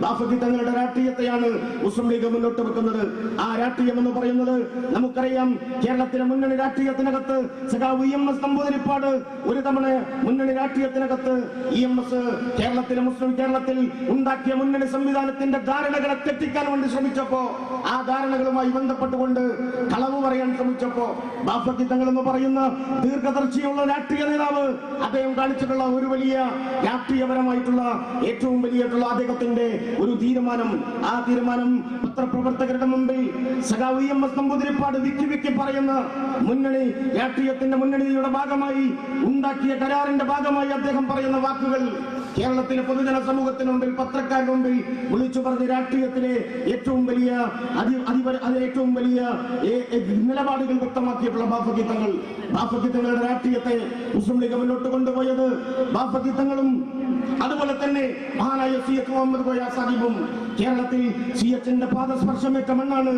ബാഫഖി തങ്ങളുടെ രാഷ്ട്രീയത്തെയാണ് മുസ്ലിം ലീഗ് മുന്നോട്ട് വെക്കുന്നത്. ആ രാഷ്ട്രീയം എന്ന് പറയുന്നത് നമുക്കറിയാം. കേരളത്തിലെ മുന്നണി രാഷ്ട്രീയത്തിനകത്ത് സഖാവ് EMS നമ്പൂതിരിപ്പാട് ഒരു തവണ മുന്നണി രാഷ്ട്രീയത്തിനകത്ത് EMS കേരളത്തിൽ ഉണ്ടാക്കിയ മുന്നണി സംവിധാനത്തിന്റെ ധാരണകളെ തെറ്റിക്കാൻ വേണ്ടി ശ്രമിച്ചപ്പോ, ആ ധാരണകളുമായി ബന്ധപ്പെട്ടുകൊണ്ട് കളവ് പറയാൻ ശ്രമിച്ചപ്പോ ബാഫഖി തങ്ങൾ എന്ന് പറയുന്ന ദീർഘദർശിയുള്ള രാഷ്ട്രീയ നേതാവ് അദ്ദേഹം കാണിച്ചിട്ടുള്ള ഒരു വലിയ രാഷ്ട്രീയപരമായിട്ടുള്ള ഏറ്റവും വലിയിട്ടുള്ള അദ്ദേഹത്തിന്റെ ഒരു തീരുമാനം, ആ തീരുമാനം പത്രപ്രവർത്തകരുടെ മുമ്പിൽ സഖാവ് EMS നമ്പൂതിരിപ്പാട് വിക്കി പറയുന്ന മുന്നണി രാഷ്ട്രീയത്തിന്റെ മുന്നണിയുടെ ഭാഗമായി ഉണ്ടാക്കിയ കരാറിന്റെ ഭാഗമായി അദ്ദേഹം പറയുന്ന വാക്കുകൾ കേരളത്തിലെ പൊതുജന സമൂഹത്തിന് മുമ്പിൽ, പത്രക്കാരുടെ മുമ്പിൽ വിളിച്ചു പറഞ്ഞ രാഷ്ട്രീയത്തിലെ ഏറ്റവും വലിയ നിലപാടുകൾ വ്യക്തമാക്കിയിട്ടുള്ള ബാഫഖി തങ്ങളുടെ രാഷ്ട്രീയത്തെ മുസ്ലിം ലീഗ് മുന്നോട്ട് കൊണ്ടുപോയത് ബാഫഖി തങ്ങളും അതുപോലെ തന്നെ മഹാനായ CH മുഹമ്മദ് കോയ സാഹിബും. കേരളത്തിൽ CHന്റെ പാദസ്പർശമേറ്റ മണ്ണാണ്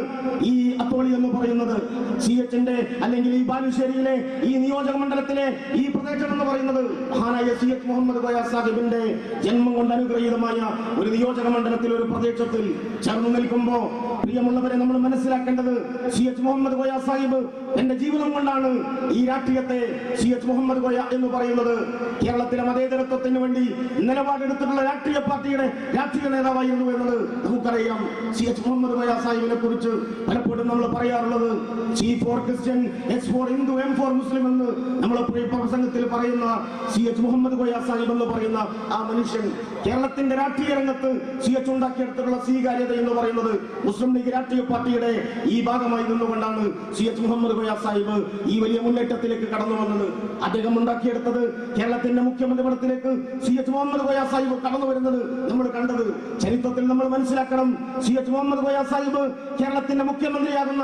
ഈ അത്തോളി എന്ന് പറയുന്നത്. CHന്റെ അല്ലെങ്കിൽ ഈ ബാലുശ്ശേരിയിലെ ഈ നിയോജക മണ്ഡലത്തിലെ ഈ പ്രദേശം എന്ന് പറയുന്നത് മഹാനായ CH മുഹമ്മദ് കോയ സാഹിബിന്റെ ജന്മം കൊണ്ട് അനുഗ്രഹീതമായ ഒരു നിയോജക മണ്ഡലത്തിൽ, ഒരു പ്രദേശത്തിൽ ചേർന്ന് നിൽക്കുമ്പോ പ്രിയമുള്ളവരെ നമ്മൾ മനസ്സിലാക്കേണ്ടത് CH മുഹമ്മദ് കോയ സാഹിബ് എന്റെ ജീവിതം കൊണ്ടാണ് ഈ രാഷ്ട്രീയത്തെ CH മുഹമ്മദ് കോയ എന്ന് പറയുന്നത് കേരളത്തിലെ മതേതരത്വത്തിന് വേണ്ടി നിലപാടെടുത്തിട്ടുള്ള രാഷ്ട്രീയ പാർട്ടിയുടെ രാഷ്ട്രീയ നേതാവായിരുന്നു എന്നത് നമുക്കറിയാം. CH മുഹമ്മദ് കോയ സാഹിബിനെ കുറിച്ച് പലപ്പോഴും നമ്മൾ പറയാറുള്ളത് C for Christian, H for Hindu, M for Muslim എന്ന് നമ്മൾ പ്രസംഗത്തിൽ പറയുന്ന CH മുഹമ്മദ് കോയ സാഹിബ് എന്ന് പറയുന്ന ആ മനുഷ്യൻ കേരളത്തിന്റെ രാഷ്ട്രീയ രംഗത്ത് CH ഉണ്ടാക്കിയെടുത്തിട്ടുള്ള സ്വീകാര്യത എന്ന് പറയുന്നത് മുസ്ലിം ലീഗ് രാഷ്ട്രീയ പാർട്ടിയുടെ ഈ ഭാഗമായി നിന്നുകൊണ്ടാണ് CH മുഹമ്മദ് കോയ സാഹിബ് ഈ വലിയ മുന്നേറ്റത്തിലേക്ക് കടന്നു വന്നത്. അദ്ദേഹം ഉണ്ടാക്കിയെടുത്തത് കേരളത്തിന്റെ മുഖ്യമന്ത്രി പദത്തിലേക്ക് CH മുഹമ്മദ് കോയ സാഹിബ് കടന്നു വരുന്നത് നമ്മൾ കണ്ടത് ചരിത്രത്തിൽ നമ്മൾ മനസ്സിലാക്കണം. CH മുഹമ്മദ് കോയ സാഹിബ് കേരളത്തിന്റെ മുഖ്യമന്ത്രിയാകുന്ന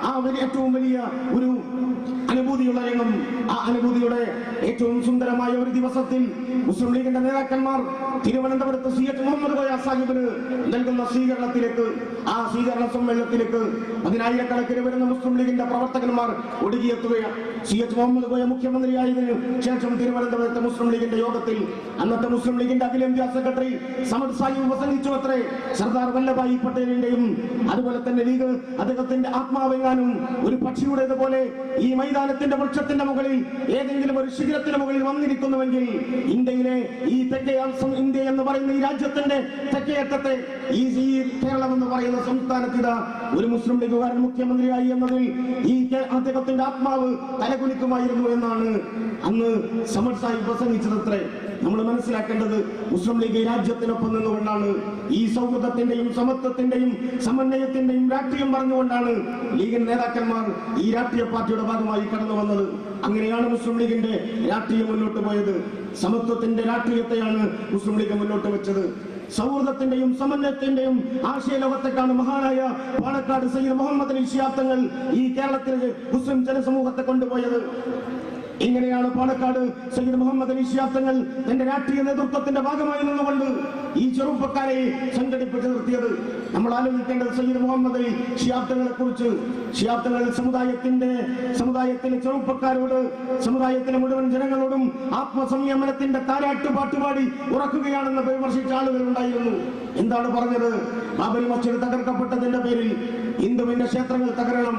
ആ ഏറ്റവും വലിയ ഒരു അനുഭൂതിയുള്ള രംഗം, ആ അനുഭൂതിയുടെ ഏറ്റവും സുന്ദരമായ ഒരു ദിവസത്തിൽ മുസ്ലിം ലീഗിന്റെ നേതാക്കന്മാർ തിരുവനന്തപുരത്ത് CH മുഹമ്മദ് കോയ സാഹിബിന് നൽകുന്ന സ്വീകരണത്തിലേക്ക്, ആ സ്വീകരണ സമ്മേളനത്തിലേക്ക് പതിനായിരക്കണക്കിന് വരുന്ന മുസ്ലിം ലീഗിന്റെ പ്രവർത്തകന്മാർ ഒടുങ്ങിയെത്തുകയാണ്. CH മുഹമ്മദ് കോയ മുഖ്യമന്ത്രിയായതിനു ശേഷം തിരുവനന്തപുരത്തെ മുസ്ലിം ലീഗിന്റെ യോഗത്തിൽ അന്നത്തെ മുസ്ലിം ലീഗിന്റെ അഖിലേന്ത്യാ സെക്രട്ടറി സമദ് സാഹിബ് പ്രസംഗിച്ചു അത്രേ. സർദാർ വല്ലഭായി പട്ടേലിന്റെയും അതുപോലെ തന്നെ ലീഗ് അദ്ദേഹത്തിന്റെ ആത്മാവെങ്ങാനും ഒരു പക്ഷിയുടേതുപോലെ ഈ മൈതാനത്തിന്റെ വൃക്ഷത്തിന്റെ മുകളിൽ ഏതെങ്കിലും ഒരു ശിഖരത്തിന് മുകളിൽ വന്നിരിക്കുന്നുവെങ്കിൽ ഇന്ത്യയിലെ ഈ തെക്കേ ഇന്ത്യ എന്ന് പറയുന്ന ഈ രാജ്യത്തിന്റെ തെക്കേയറ്റത്തെ ഈ കേരളം എന്ന് പറയുന്ന സംസ്ഥാനത്തിത് ഒരു മുസ്ലിം ലീഗുകാരൻ മുഖ്യമന്ത്രിയായി എന്നതിൽ ഈ അദ്ദേഹത്തിന്റെ ആത്മാവ് തലകുലിക്കുമായിരുന്നു എന്നാണ് അന്ന് സമദ് സാഹിബ് പ്രസംഗിച്ചതത്രേ. നമ്മൾ മനസ്സിലാക്കേണ്ടത് മുസ്ലിം ലീഗ് രാജ്യത്തിനൊപ്പം നിന്നുകൊണ്ടാണ് ഈ സൗഹൃദത്തിന്റെയും സമത്വത്തിന്റെയും സമന്വയത്തിന്റെയും രാഷ്ട്രീയം പറഞ്ഞുകൊണ്ടാണ് ലീഗിന്റെ നേതാക്കന്മാർ ഈ രാഷ്ട്രീയ പാർട്ടിയുടെ ഭാഗമായി കടന്നു വന്നത്. അങ്ങനെയാണ് മുസ്ലിം ലീഗിന്റെ രാഷ്ട്രീയം മുന്നോട്ട് പോയത്. സമത്വത്തിന്റെ രാഷ്ട്രീയത്തെയാണ് മുസ്ലിം ലീഗ് മുന്നോട്ട് വെച്ചത്. സൗഹൃദത്തിന്റെയും സമന്വയത്തിന്റെയും ആശയലോകത്തേക്കാണ് മഹാനായ പാണക്കാട് സയ്യിദ് മുഹമ്മദ് അലി ശിഹാബ് തങ്ങൾ ഈ കേരളത്തിലെ മുസ്ലിം ജനസമൂഹത്തെ കൊണ്ടുപോയത്. ഇങ്ങനെയാണ് പാണക്കാട് സയ്യിദ് മുഹമ്മദ് അലി ശിഹാബ് തങ്ങൾ തന്റെ രാഷ്ട്രീയ നേതൃത്വത്തിന്റെ ഭാഗമായി നിന്നുകൊണ്ട് ഈ ചെറുപ്പക്കാരെ സംഘടിപ്പിച്ച് നിർത്തിയത്. നമ്മൾ ആലോചിക്കേണ്ടത് സയ്യിദ് മുഹമ്മദ് അലി ശിഹാബ് തങ്ങളെ കുറിച്ച്. ശിഹാബ് തങ്ങൾ സമുദായത്തിലെ ചെറുപ്പക്കാരോട്, സമുദായത്തിലെ മുഴുവൻ ജനങ്ങളോടും ആത്മസംയമനത്തിന്റെ താരാട്ട് പാട്ടുപാടി ഉറക്കുകയാണെന്ന് വിമർശിച്ച ആളുകൾ ഉണ്ടായിരുന്നു. എന്താണ് പറഞ്ഞത്? ബാബരി മസ്ജിദ് തകർക്കപ്പെട്ടതിന്റെ പേരിൽ ഹിന്ദുവിന്റെ ക്ഷേത്രങ്ങൾ തകരണം,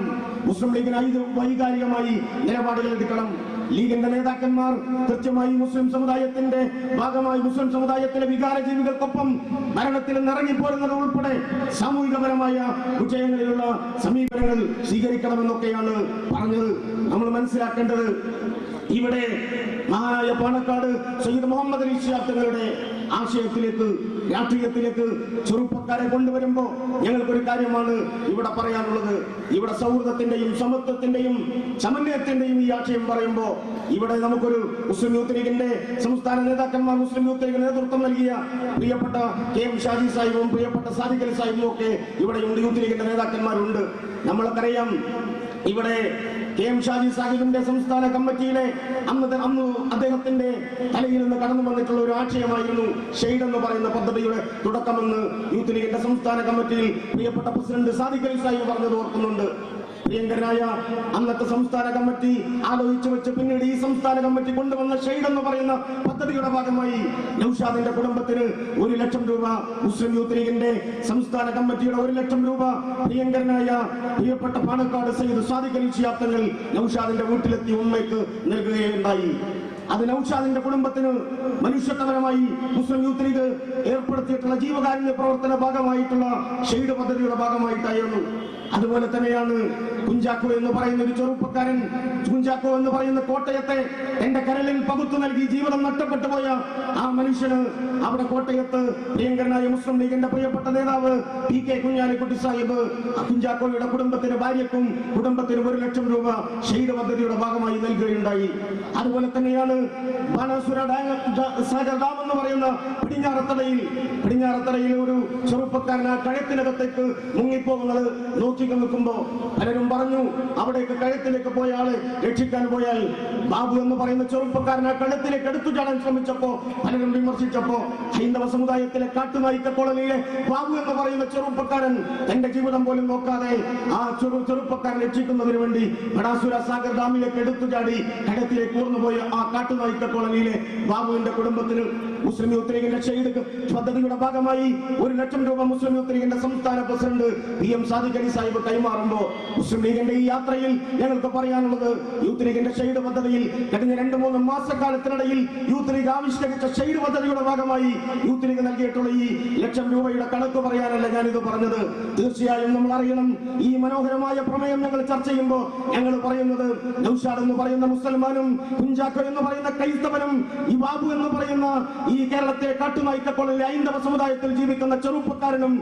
മുസ്ലിം ലീഗിന് വൈകാരികമായി നിലപാടുകൾ എടുക്കണം. ലീഗിന്റെ നേതാക്കന്മാർ കൃത്യമായി മുസ്ലിം സമുദായത്തിന്റെ ഭാഗമായി മുസ്ലിം സമുദായത്തിലെ വികാര ജീവികൾക്കൊപ്പം ഭരണത്തിൽ നിറങ്ങിപ്പോരുന്നത് ഉൾപ്പെടെ സാമൂഹികപരമായ വിഷയങ്ങളിലുള്ള സമീപനങ്ങൾ സ്വീകരിക്കണമെന്നൊക്കെയാണ് പറഞ്ഞത്. നമ്മൾ മനസ്സിലാക്കേണ്ടത് ഇവിടെ മഹാനായ പാണക്കാട് സയ്യിദ് മുഹമ്മദ് അലി ശിഹാബ് തങ്ങളുടെ ആശയത്തിലേക്ക്, രാഷ്ട്രീയത്തിലേക്ക് ചെറുപ്പക്കാരെ കൊണ്ടുവരുമ്പോൾ ഞങ്ങൾക്കൊരു കാര്യമാണ് ഇവിടെ പറയാനുള്ളത്. ഇവിടെ സൗഹൃദത്തിന്റെയും സമത്വത്തിന്റെയും സമന്വയത്തിന്റെയും ഈ ആശയം പറയുമ്പോൾ ഇവിടെ നമുക്കൊരു മുസ്ലിം യൂത്ത് ലീഗിന്റെ സംസ്ഥാന നേതാക്കന്മാർ, മുസ്ലിം യൂത്ത് ലീഗിന് നേതൃത്വം നൽകിയ പ്രിയപ്പെട്ട KM ഷാജി സാഹിബും പ്രിയപ്പെട്ട സാദിഖ് അലി സാഹിബും ഒക്കെ ഇവിടെയുണ്ട്, യൂത്ത് ലീഗിന്റെ നേതാക്കന്മാരുണ്ട്. നമ്മൾക്കറിയാം ഇവിടെ KM ഷാജി സാഹിബിന്റെ സംസ്ഥാന കമ്മിറ്റിയിലെ അന്ന് അദ്ദേഹത്തിന്റെ തലയിൽ നിന്ന് കടന്നു വന്നിട്ടുള്ള ഒരു ആശയമായിരുന്നു ഷെയ്ഡ് എന്ന് പറയുന്ന പദ്ധതിയുടെ തുടക്കമെന്ന് യൂത്ത് ലീഗിന്റെ സംസ്ഥാന കമ്മിറ്റിയിൽ പ്രിയപ്പെട്ട പ്രസിഡന്റ് സാദിഖ് അലി സാഹിബ് പറഞ്ഞത് ഓർക്കുന്നുണ്ട്. പ്രിയങ്കരനായ അന്നത്തെ സംസ്ഥാന കമ്മിറ്റി ആലോചിച്ചു വെച്ച് പിന്നീട് ഈ സംസ്ഥാന കമ്മിറ്റി കൊണ്ടുവന്ന ഷെയ്ഡ് എന്ന് പറയുന്ന പദ്ധതിയുടെ ഭാഗമായി നൗഷാദിന്റെ കുടുംബത്തിന് 1 ലക്ഷം രൂപ, മുസ്ലിം യൂത്ത് ലീഗിന്റെ സംസ്ഥാന കമ്മിറ്റിയുടെ 1 ലക്ഷം രൂപ പ്രിയങ്കരനായ പ്രിയപ്പെട്ട പാണക്കാട് സയ്യിദ് സാദിഖ് അലി ശിഹാബ് തങ്ങൾ നൗഷാദിന്റെ വീട്ടിലെത്തി ഉമ്മയ്ക്ക് നൽകുകയുണ്ടായി. അത് നൗഷാദിന്റെ കുടുംബത്തിന് മനുഷ്യത്വപരമായി മുസ്ലിം യൂത്ത് ലീഗ് ഏർപ്പെടുത്തിയിട്ടുള്ള ജീവകാരുണ്യ പ്രവർത്തന ഭാഗമായിട്ടുള്ള ഷെയ്ഡ് പദ്ധതിയുടെ ഭാഗമായിട്ടായിരുന്നു. അതുപോലെ തന്നെയാണ് കുഞ്ചാക്കോ എന്ന് പറയുന്ന ഒരു ചെറുപ്പക്കാരൻ, കുഞ്ചാക്കോ എന്ന് പറയുന്ന കോട്ടയത്തെ എന്റെ കരളിൽ പകുത്തു നൽകി ജീവിതം നഷ്ടപ്പെട്ടു പോയ ആ മനുഷ്യന് അവിടെ കോട്ടയത്ത് പ്രിയങ്കരനായ മുസ്ലിം ലീഗിന്റെ പ്രിയപ്പെട്ട നേതാവ് PK കുഞ്ഞാലിക്കുട്ടി സാഹിബ് കുഞ്ചാക്കോയുടെ കുടുംബത്തിന്, ഭാര്യക്കും കുടുംബത്തിന് 1 ലക്ഷം രൂപ ഷെയ്ഡ് പദ്ധതിയുടെ ഭാഗമായി നൽകുകയുണ്ടായി. അതുപോലെ തന്നെയാണ് ബാണാസുര സാഗർ ഡാം എന്ന് പറയുന്ന പടിഞ്ഞാറത്തടയിൽ ഒരു ചെറുപ്പക്കാരൻ ആ കഴുത്തിനകത്തേക്ക് മുങ്ങിപ്പോകുന്നത് നോക്കി നിൽക്കുമ്പോ പലരും പറഞ്ഞു അവിടേക്ക് കഴുത്തിലേക്ക് പോയ ആളെ രക്ഷിക്കാൻ പോയാൽ ബാബു എന്ന് പറയുന്ന ചെറുപ്പക്കാരൻ ആ കഴുത്തിലേക്ക് എടുത്തു ചാടാൻ ശ്രമിച്ചപ്പോ പലരും വിമർശിച്ചപ്പോ ഹൈന്ദവ സമുദായത്തിലെ കാട്ടുനായിക്ക കോളനിയിലെ ബാബു എന്ന് പറയുന്ന ചെറുപ്പക്കാരൻ തന്റെ ജീവിതം പോലും നോക്കാതെ ആ ചെറുപ്പക്കാരൻ രക്ഷിക്കുന്നതിന് വേണ്ടി ബാണാസുര സാഗർ ഡാമിലേക്ക് എടുത്തു ചാടി കഴുത്തിലേക്ക് ഊർന്നുപോയ ആ കാട്ടുനായിക്ക കോളനിയിലെ ബാബുവിന്റെ കുടുംബത്തിന് മുസ്ലിം യൂത്ത് ലീഗിന്റെ ഷെയ്ഡ് പദ്ധതിയുടെ ഭാഗമായി 1 ലക്ഷം രൂപ മുസ്ലിം യൂത്ത് ലീഗിന്റെ സംസ്ഥാന പ്രസിഡന്റ് PM സാദിഖ് അലി സാഹിബ് കൈമാറുമ്പോ മുസ്ലിം ലീഗിന്റെ ഈ യാത്രയിൽ ഞങ്ങൾക്ക് പറയാനുള്ളത്, യൂത്ത് ലീഗിന്റെ ഷെയ്ഡ് പദ്ധതിയിൽ കഴിഞ്ഞ 2-3 മാസക്കാലത്തിനിടയിൽ യൂത്ത് ലീഗ് ആവിഷ്കരിച്ച ഷെയ്ഡ് പദ്ധതിയുടെ ഭാഗമായി യൂത്ത് ലീഗ് നൽകിയിട്ടുള്ള ഈ 1 ലക്ഷം രൂപയുടെ കണക്ക് പറയാനല്ല ഞാനിത് പറഞ്ഞത്. തീർച്ചയായും നമ്മൾ അറിയണം, ഈ മനോഹരമായ പ്രമേയം ഞങ്ങൾ ചർച്ച ചെയ്യുമ്പോൾ ഞങ്ങൾ പറയുന്നത് നൗഷാദ് എന്ന് പറയുന്ന മുസൽമാനും കുഞ്ചാക്കോ എന്ന് പറയുന്ന ക്രൈസ്തവനും ഈ ബാബു എന്ന് പറയുന്ന ഈ കേരളത്തിലെ കാട്ടുനായിക്കക്കോളിലെ ഹൈന്ദവ സമുദായത്തിൽ ജീവിക്കുന്ന ചെറുപ്പക്കാരനും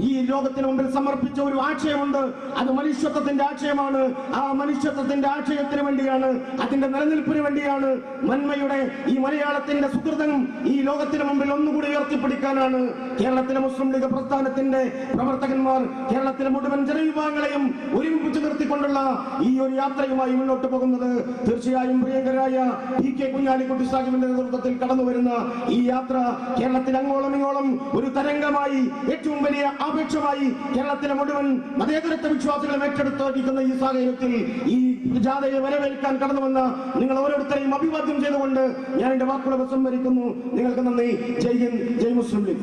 ഈ ലോകത്തിന് മുമ്പിൽ സമർപ്പിച്ച ഒരു ആശയമുണ്ട്. അത് മനുഷ്യത്വത്തിന്റെ ആശയമാണ്. ആ മനുഷ്യത്വത്തിന്റെ ആശയത്തിന് വേണ്ടിയാണ്, അതിന്റെ നിലനിൽപ്പിന് വേണ്ടിയാണ്, നന്മയുടെ ഈ മലയാളത്തിന്റെ സുഹൃതം ഈ ലോകത്തിന് മുമ്പിൽ ഒന്നുകൂടി ഉയർത്തിപ്പിടിക്കാനാണ് കേരളത്തിലെ മുസ്ലിം ലീഗ് പ്രസ്ഥാനത്തിന്റെ പ്രവർത്തകന്മാർ കേരളത്തിലെ മുഴുവൻ ജനവിഭാഗങ്ങളെയും ഒരുമിപ്പിച്ച് നിർത്തിക്കൊണ്ടുള്ള ഈ ഒരു യാത്രയുമായി മുന്നോട്ട് പോകുന്നത്. തീർച്ചയായും പ്രിയങ്കരായ PK കുഞ്ഞാലിക്കുട്ടി സാഹിബിന്റെ നേതൃത്വത്തിൽ കടന്നു വരുന്ന ഈ യാത്ര കേരളത്തിൽ അങ്ങോളം ഇങ്ങോളം ഒരു തരംഗമായി, ഏറ്റവും വലിയ ആപേക്ഷമായി കേരളത്തിലെ മുഴുവൻ മതേതരത്വ വിശ്വാസികളെ ഏറ്റെടുത്തിരിക്കുന്ന ഈ സാഹചര്യത്തിൽ ഈ ജാഥയെ വരവേൽക്കാൻ കടന്നു വന്ന നിങ്ങൾ ഓരോരുത്തരെയും അഭിവാദ്യം ചെയ്തുകൊണ്ട് ഞാൻ എന്റെ വാക്കുകൾ ഉപസംഹരിക്കുന്നു. നിങ്ങൾക്ക് നന്ദി. ജയ് ഹിന്ദ്, ജയ് മുസ്ലിം ലീഗ്.